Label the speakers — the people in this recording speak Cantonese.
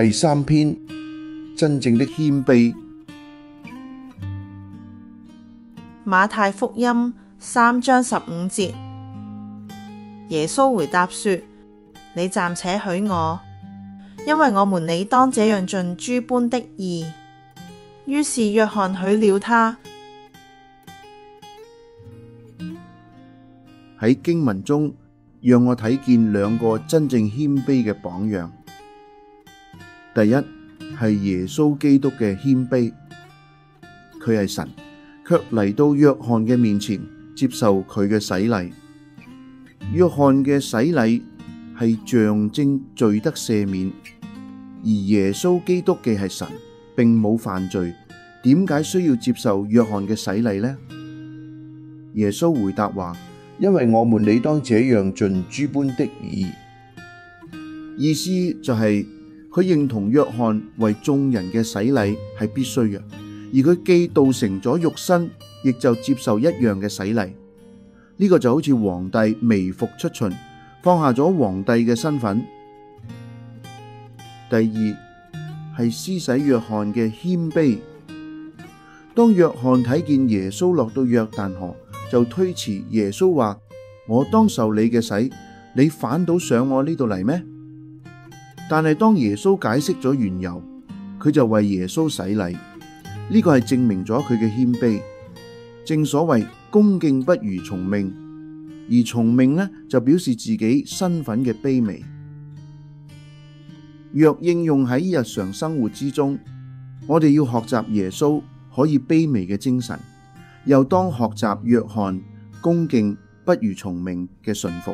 Speaker 1: 第3篇，真正的謙卑。
Speaker 2: 馬太福音3章15節，耶穌回答說：你暫且許我，因為我們理當這樣盡諸般的義。於是約翰許了他。
Speaker 1: 喺經文中，讓我睇見2個真正謙卑嘅榜樣。第一係耶穌基督嘅謙卑，佢係神，卻嚟到約翰嘅面前接受佢嘅洗禮。約翰嘅洗禮係象徵罪得赦免，而耶穌基督既係神，並冇犯罪，點解需要接受約翰嘅洗禮呢？耶穌回答話：因為我們理當這樣盡諸般的義。意思就係佢認同約翰為眾人嘅洗禮係必須嘅，而佢既道成咗肉身，亦就接受一樣嘅洗禮。呢個就好似皇帝微服出巡，放下咗皇帝嘅身份。第二係施洗約翰嘅謙卑。當約翰睇見耶穌落到約旦河，就推辭耶穌話：我當受你嘅洗，你反倒上我呢度嚟咩？但係當耶穌解釋咗緣由，佢就為耶穌洗禮。呢個係證明咗佢嘅謙卑。正所謂恭敬不如從命，而從命呢，就表示自己身份嘅卑微。若應用喺日常生活之中，我哋要學習耶穌可以卑微嘅精神，又當學習約翰恭敬不如從命嘅順服。